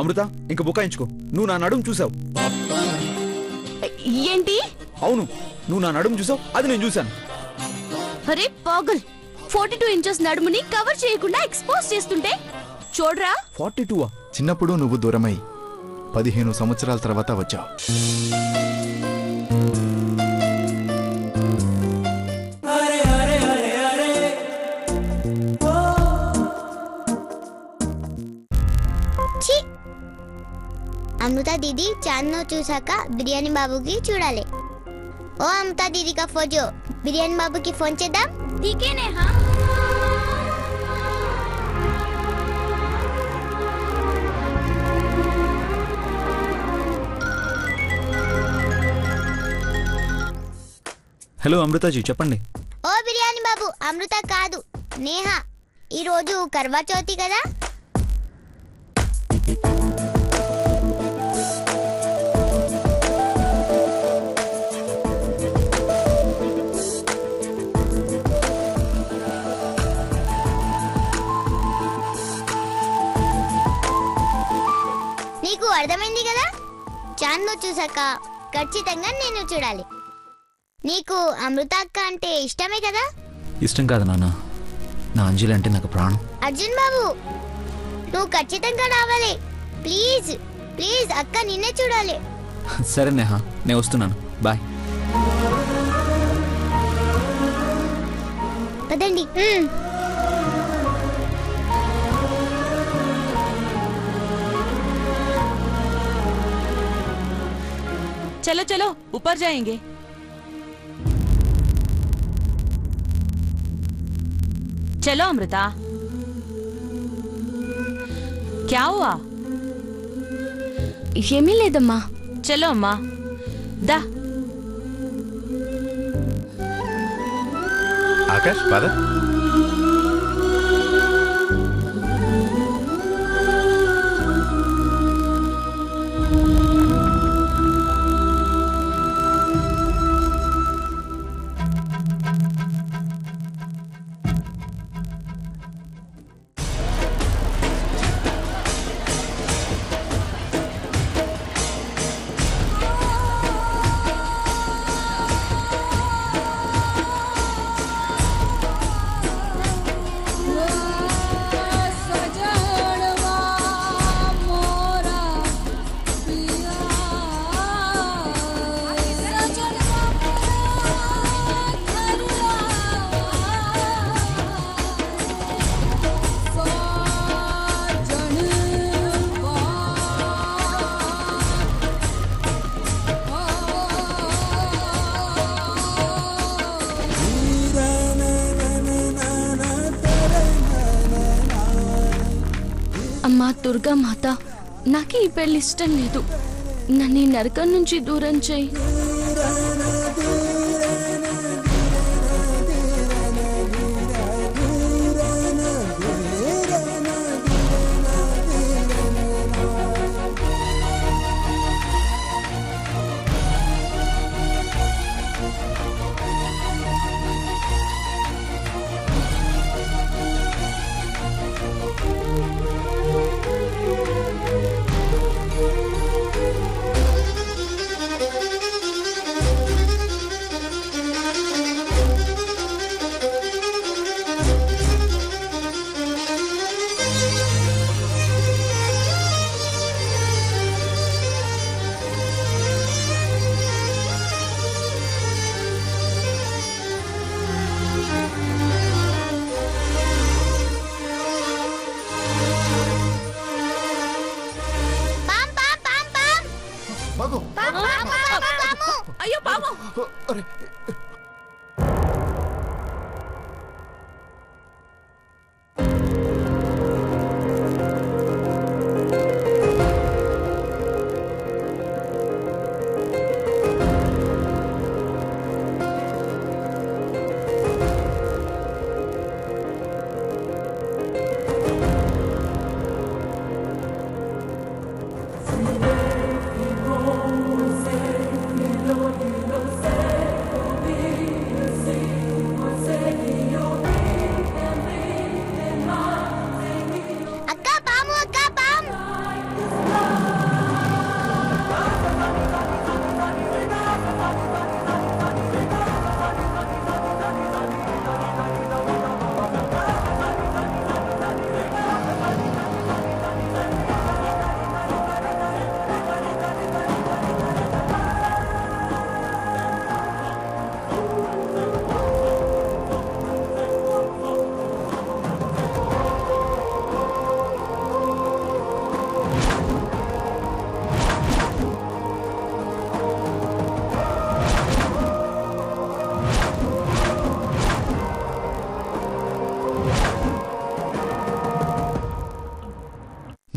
అమృత ఇంక బుకాయించుకో. నువ్వు నా నడుము చూసావు. ఏంటి? అవును, నువ్వు నా నడుము చూసావు, అది నేను చూశాను. అరే పాగల్, 42 ఇంచెస్ నడుముని కవర్ చేయకుండా ఎక్స్పోజ్ చేస్తుంటే చూడరా. 42? చిన్నప్పుడు నువ్వు దూరమై 15 సంవత్సరాల తర్వాత వచ్చావు. अमृता दीदी चांदनो चूसाका बिरयानी बाबू की చూడాలి. ओ अमृता दीदी का फोन जो बिरयानी बाबू की फोन చేద్దాం. ठीक है नेहा. హలో అమృతాజీ, చెప్పండి. ఓ బిర్యానీ బాబు, అమృత కాదు నేహా. ఈ రోజు కర్వా చౌతి కదా. నీకు అర్థమైంది కదా. చాంద్ను చూసాక ఖచ్చితంగా నేను చూడాలి. నీకు అమృత అక్క అంటే ఇష్టమే కదా. ఇష్టం కాదు నాన్న, నా అంజలి అంటే నాకు ప్రాణం. అర్జున్ బాబు, నువ్వు ఖచ్చితంగా రావాలి. ప్లీజ్ ప్లీజ్, అక్క నిన్నే చూడాలి. సరే నేహా, నేను వస్తున్నాను. బాయ్. పదండి. चलो चलो ऊपर जाएंगे. चलो अमृता. क्या हुआ? ఏమీ లేదమ్మా. चलो अम्मा दा. ఆకాష్ పద. అమ్మా దుర్గా మాత, నాకు ఈ పెళ్లి ఇష్టం లేదు. నన్ను ఈ నరకం నుంచి దూరం చేయి.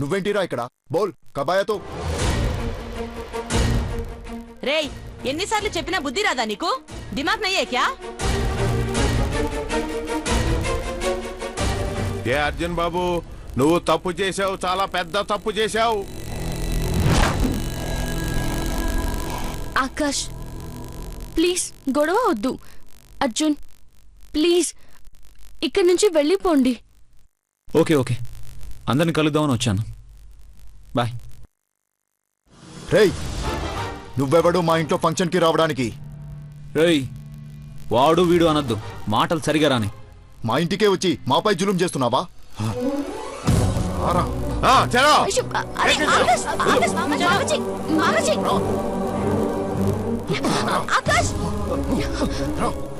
నువ్వేంటిరా ఇక్కడ? బోల్ కబాయాతో. రేయ్, ఎన్నిసార్లు చెప్పినా బుద్ధి రాదా నీకు? దిమాగ్ నయ్యే క్యా? ఏ అర్జున్ బాబు, నువ్వు తప్పు చేసావు, చాలా పెద్ద తప్పు చేశావు. ఆకాష్ ప్లీజ్ గొడవ వద్దు. అర్జున్ ప్లీజ్ ఇక్కడి నుంచి వెళ్ళిపోండి. ఓకే ఓకే, అందరిని కలుద్దామని వచ్చాను. బాయ్. రేయ్, నువ్వెవడు మా ఇంట్లో ఫంక్షన్కి రావడానికి? రేయ్, వాడు వీడు అనొద్దు, మాటలు సరిగా రాని. మా ఇంటికే వచ్చి మాపై జులుం చేస్తున్నావా? చలో. అయ్యో, అరే, ఆకాష్, ఆకాష్, మామజీ, మామజీ. ఆకాష్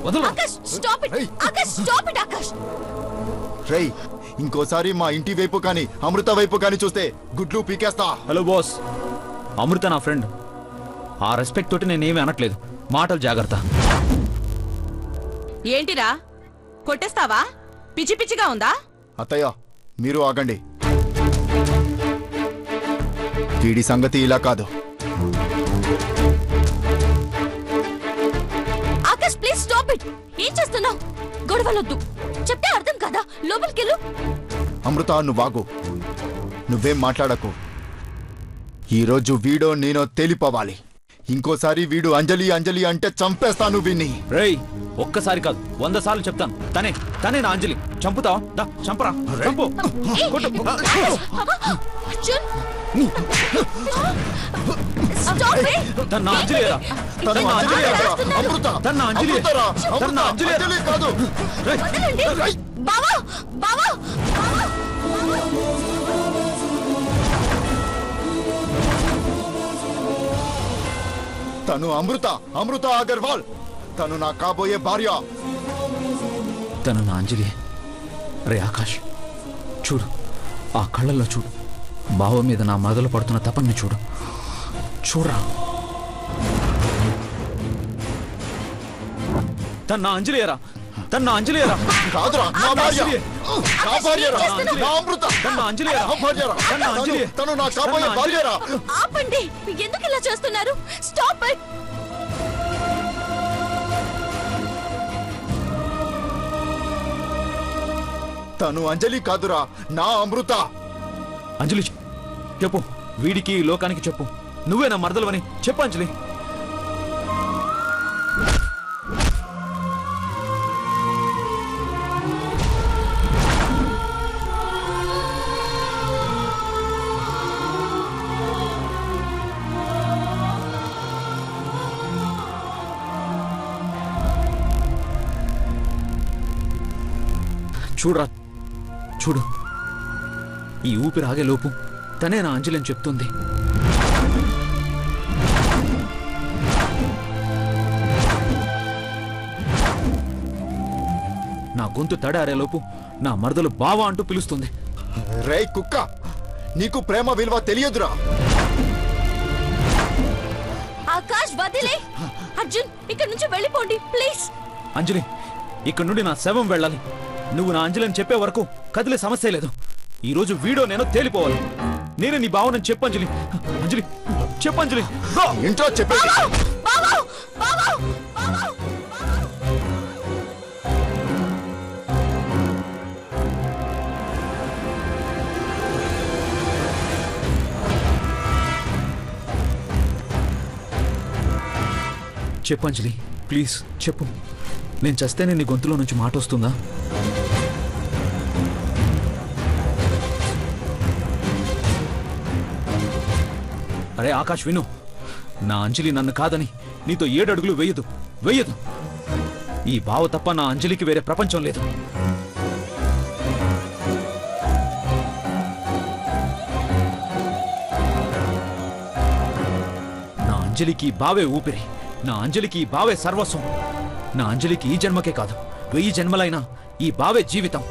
వదలు. Akash stop it. Akash stop it. Akash రేయ్, ఇంకోసారి మా ఇంటి వైపు కానీ అమృత వైపు కానీ చూస్తే గుడ్లు పీకేస్తా. హలో బాస్, అమృత నా ఫ్రెండ్. ఆ రెస్పెక్ట్ తోటి నేనేమీ అనట్లేదు. మాటలు జాగ్రత్త. ఏంటిరా కొట్టేస్తావా? పిచ్చి పిచ్చిగా ఉందా? అత్తయ్య, మీరు ఆగండి. వీడి సంగతి ఇలా కాదు. Akash please stop it. ఏం చేస్తున్నావు? గొడవలొద్దు. చెప్తే అర్థం కదా. లోపలికెళ్ళు. అమృత, నువ్వాగు. నువ్వేం మాట్లాడకు. ఈరోజు వీడో నేనో తేలిపోవాలి. ఇంకోసారి వీడు అంజలి అంజలి అంటే చంపేస్తాను వీణ్ణి. రేయ్, ఒక్కసారి కాదు 100 సార్లు చెప్తాను. తనే నా అంజలి. చంపుతావా? దా, చంపరా, చంపు. కొట్టు. Arjun stop it. తన నా అంజలిరా. తన నా అంజలిరా. అమృత, తన నా అంజలి. అమృతరా, తన నా అంజలి. అంజలి కాదు. వదలండి. బావా, బావా, బావా. తను అమృత, అమృత అగర్వాల్. తను నా కాబోయే భార్య. తను నా అంజలి. రే ఆకాష్, చూడు, ఆ కళ్ళల్లో చూడు. బావ మీద నా మొదలు పడుతున్న తపన్ని చూడు. చూడరా. తన నా అంజలియరా. తన నా అంజలియరా. కాదురా, నా భార్య. నా భార్యరా. నా అమృత. తన అంజలియరా. నా భార్యరా. తన అంజలి. తను నా కాబోయే భార్యరా. ఆపండి. ఎందుకు ఇలా చేస్తున్నారు? Stop it. తను అంజలి కాదురా, నా అమృత. అంజలి చెప్పు. వీడికి లోకానికి చెప్పు. నువ్వే నా మరదలవని చెప్పు అంజలి. చూడరా, చూడు. ఈ ఊపిరి ఆగే లోపు తనే నా అంజలి అని చెప్తుంది. నా గొంతు తడారేలోపు నా మరదలు బావా అంటూ పిలుస్తుంది. రే కుక్క, నీకు ప్రేమ విలువ తెలియదురా. ఆకాష్ వదిలే. అర్జున్ ఇక్కడి నుంచి వెళ్ళిపోండి ప్లీజ్. అంజలి, ఇక్కడ నుండి నా శవం వెళ్ళాలి. నువ్వు నా అంజలి అని చెప్పే వరకు కదిలే సమస్య లేదు. ఈ రోజు వీడో నేను తేలిపోవాలి. నేనే నీ బావనని చెప్పు అంజలి. అంజలి చెప్పు అంజలి. ఇంట్లో చెప్పేది. బావా, బావా, బావా. చెప్పు అంజలి, ప్లీజ్ చెప్పు. నేను చస్తేనే నీ గొంతులో నుంచి మాట వస్తుందా? అరే ఆకాష్, విను. నా అంజలి నన్ను కాదని నీతో 7 అడుగులు వెయ్యదు. ఈ బావ తప్ప నా అంజలికి వేరే ప్రపంచం లేదు. నా అంజలికి బావే ఊపిరి. నా అంజలికి బావే సర్వస్వం. నా అంజలికి ఈ జన్మకే కాదు, 1000 జన్మలైనా ఈ బావే జీవితం.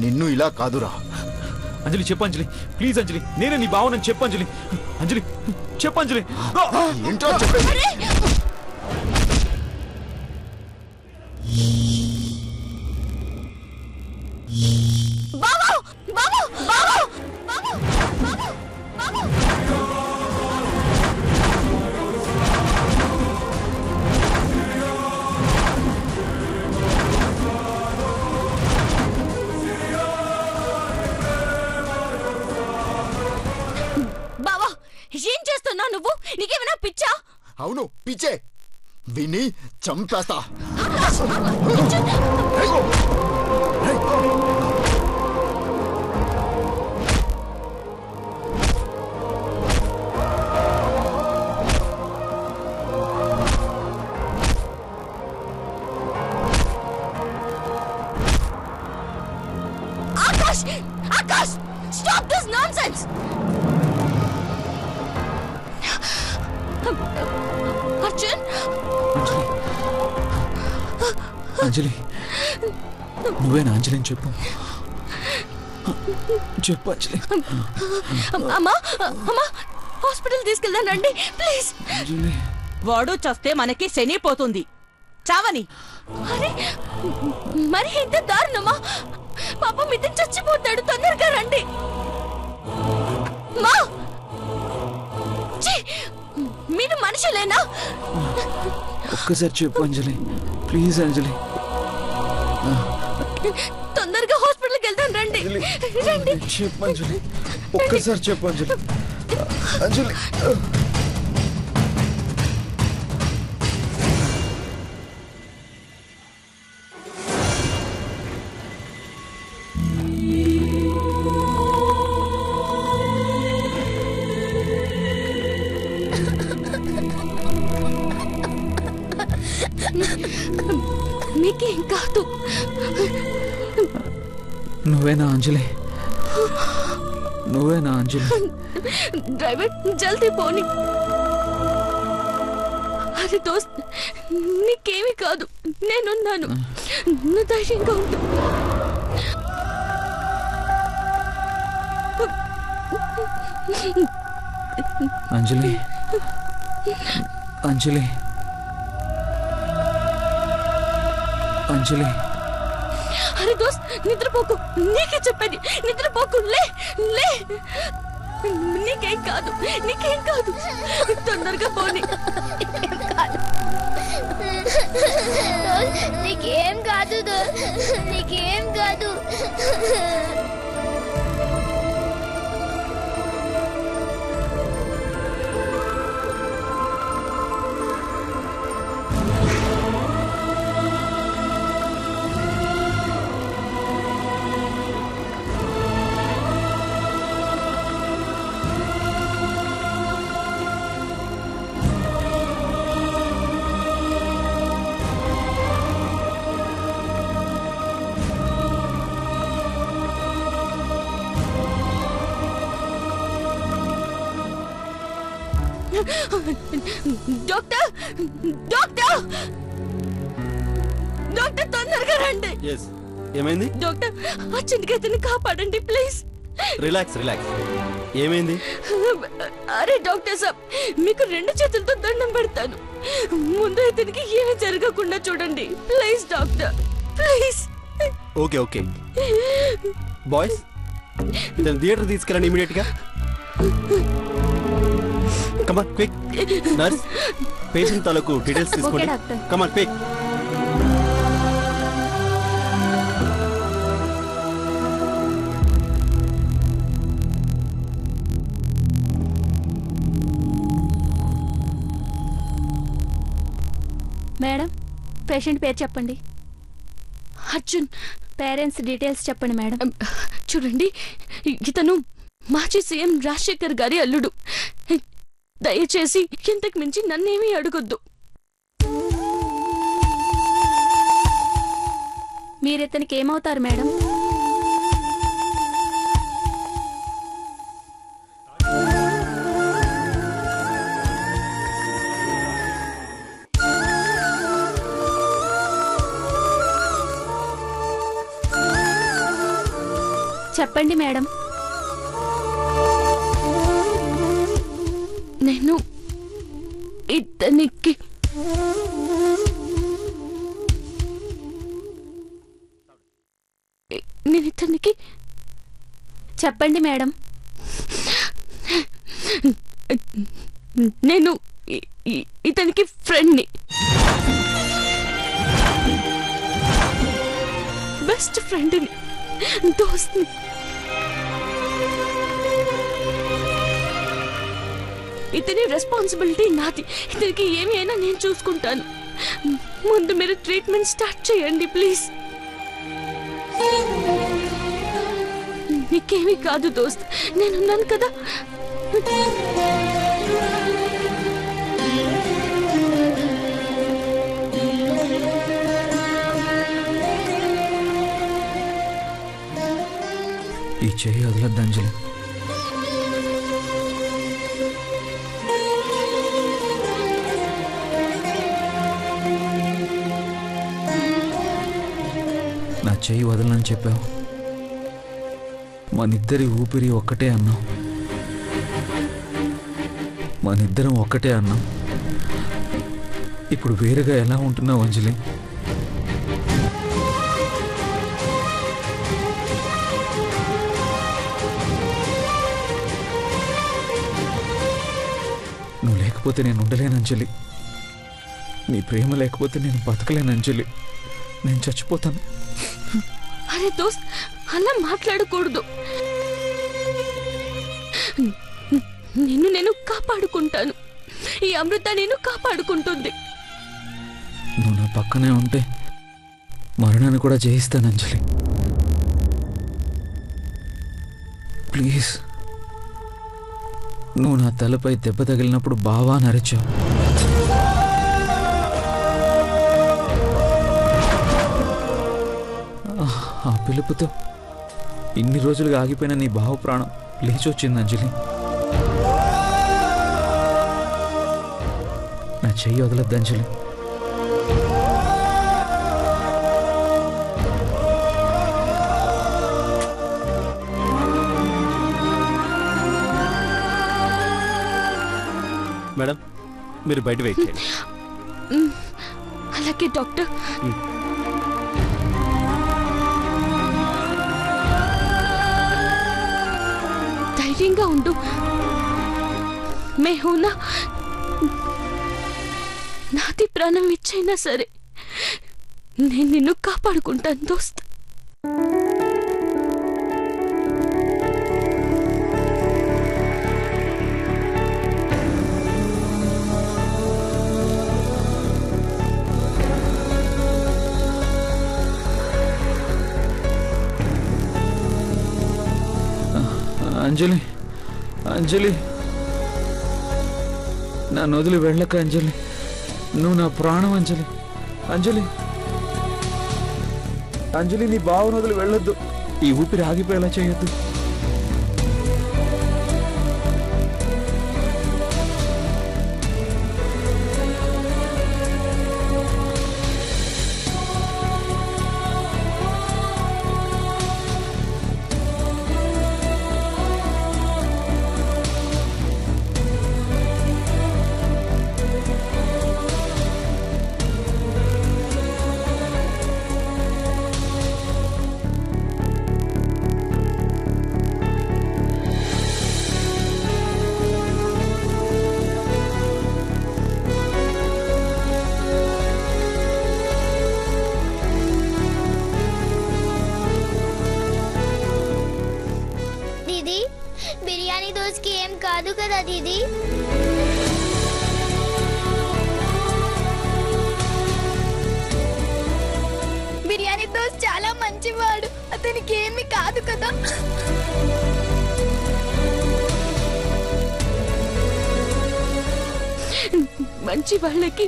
నిన్ను ఇలా కాదురా. అంజలి చెప్పు అంజలి, ప్లీజ్ అంజలి. నేనే నీ బావనని చెప్పు అంజలి. అంజలి చెప్పు అంజలి. ఇంట్లో చెప్పేది. బాబు బాబు బాబు బాబు బాబు బాబు బావా ఏం చేస్తున్నావు నువ్వు? నీకేమైనా పిచ్చా? అవును పిచ్చే, విని చంపేస్తా. Akash Akash stop this nonsense. Arjun Anjali, నువ్వేనా అంజలిని చెప్పు. చెప్పు అంజలి. అమ్మా అమ్మా హాస్పిటల్ తీసుకెళ్దాం రండి ప్లీజ్. అంజలి, వాడు చస్తే మనకి శని పోతుంది. చావని. అరే మరి ఇంత దారుణమా? పాపం ఇతను చచ్చిపోతాడు, తొందరగా రండి. మా ఛీ! మీరు మనుషులేనా? ఒక్కసారి చెప్పు అంజలి, ప్లీజ్ అంజలి. తొందరగా హాస్పిటల్కి వెళ్దాం రండి. రండి చెప్పు అంజలి, ఒక్కసారి చెప్పు అంజలి. అంజలి మీకేం కాదు. నువ్వేనా అంజలి? నువ్వేనా అంజలి? డ్రైవర్ జల్దీ పోని. అరే దోస్త్, నీకేమీ కాదు, నేనున్నాను. నువ్వు ధైర్యంగా ఉండు. అంజలి, అంజలి, అంజలి. అరే దోస్త్, నిద్రపోకు. నీకే చెప్పండి, నిద్రపోకు. లే లే, నీకేం కాదు, నీకేం కాదు. తొందరగా పోని. నీకేం కాదు, నీకేం కాదు. డాక్టర్ డాక్టర్ డాక్టర్ తొందరగా రండి. ఏమైంది? డాక్టర్ అర్జెంట్గా ఇతన్ని కాపాడండి ప్లీజ్. Relax relax. ఏమైంది? అరే డాక్టర్ సాబ్, మీకు 2 చేతులతో దండం పెడతాను. ముందు ఇతనికి ఏమీ జరగకుండా చూడండి please doctor, please. Okay okay boys, ఇతను థియేటర్ తీసుకెళ్ళండి ఇమీడియట్ గా. Come on quick. నర్స్, పేషెంట్ తాలూకు డీటెయిల్స్ తీసుకోండి. Come on quick. మేడం, పేషెంట్ పేరు చెప్పండి. అర్జున్. పేరెంట్స్ డీటెయిల్స్ చెప్పండి మేడం. చూడండి, ఇతను మాజీ సీఎం రాజశేఖర్ గారి అల్లుడు. దయచేసి ఇంతకు మించి నన్నేమీ అడగొద్దు. మీరు ఇతనికి ఏమవుతారు మేడం? చెప్పండి మేడం. నేను ఇతనికి నేను ఇతనికి చెప్పండి మేడం. నేను ఇతనికి ఫ్రెండ్ని, బెస్ట్ ఫ్రెండ్ని, దోస్త్ని. ఇతని రెస్పాన్సిబిలిటీ నాది. ఇతనికి ఏమి అయినా నేను చూసుకుంటాను. ముందు మీరు ట్రీట్మెంట్ స్టార్ట్ చేయండి ప్లీజ్. నీకేమీ కాదు దోస్త్, నేనున్నాను కదా. ఈ చెయ్యి వదలద్దు అంజలి. నా చెయ్యి వదలని చెప్పావు, మనిద్దరి ఊపిరి ఒక్కటే అన్నాం, మనిద్దరం ఒక్కటే అన్నాం. ఇప్పుడు వేరుగా ఎలా ఉంటున్నావు అంజలి? నువ్వు లేకపోతే నేను ఉండలేను అంజలి. నీ ప్రేమ లేకపోతే నేను బతకలేను అంజలి. నేను చచ్చిపోతాను. అరే దోస్త్, అలా మాట్లాడకూడదు. నిన్ను నేను కాపాడుకుంటాను. ఈ అమృత నేను కాపాడుకుంటుంది. నువ్వు నా పక్కనే ఉంటే మరణాన్ని కూడా జయిస్తాను అంజలి. ప్లీజ్. నువ్వు నా తలపై దెబ్బ తగిలినప్పుడు బావా నరిచావు. ఆ పిలుపుతో ఇన్ని రోజులుగా ఆగిపోయిన నీ బావ ప్రాణం లేచొచ్చింది అంజలి. నా చెయ్యి వదలద్దు అంజలి. మేడం, మీరు బయట వెయిట్ చేయండి. అలాగే డాక్టర్. ధైర్యంగా ఉండు. మేహూనా, నాది ప్రాణం ఇచ్చైనా సరే నేను నిన్ను కాపాడుకుంటాను దోస్త్. అంజలి, అంజలి, నా నొదిలి వెళ్ళక అంజలి. నువ్వు నా ప్రాణం అంజలి. అంజలి, అంజలి, నీ బావ నొదిలి వెళ్ళొద్దు. ఈ ఊపిరి ఆగిపోయేలా చేయొద్దు. దీది, బిర్యానీ దోస్కి ఏం కాదు కదా దీది? బిర్యానీ దోస్ చాలా మంచివాడు, అతనికి ఏమి కాదు కదా? మంచి వాళ్ళకి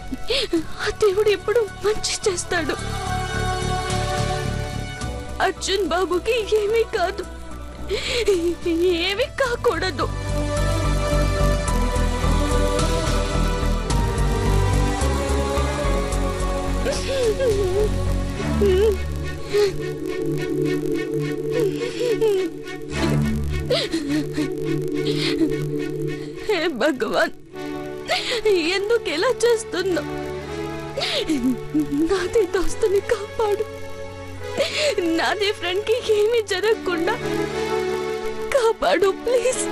ఆ దేవుడు ఎప్పుడు మంచి చేస్తాడు. అర్జున్ బాబుకి ఏమీ కాదు, ఏమీ కాకూడదు. హే భగవాన్, ఎందుకు ఎలా చేస్తున్నా? నాది దోస్తుని కాపాడు. నాది ఫ్రెండ్ కి ఏమీ జరగకుండా కాపాడు ప్లీజ్.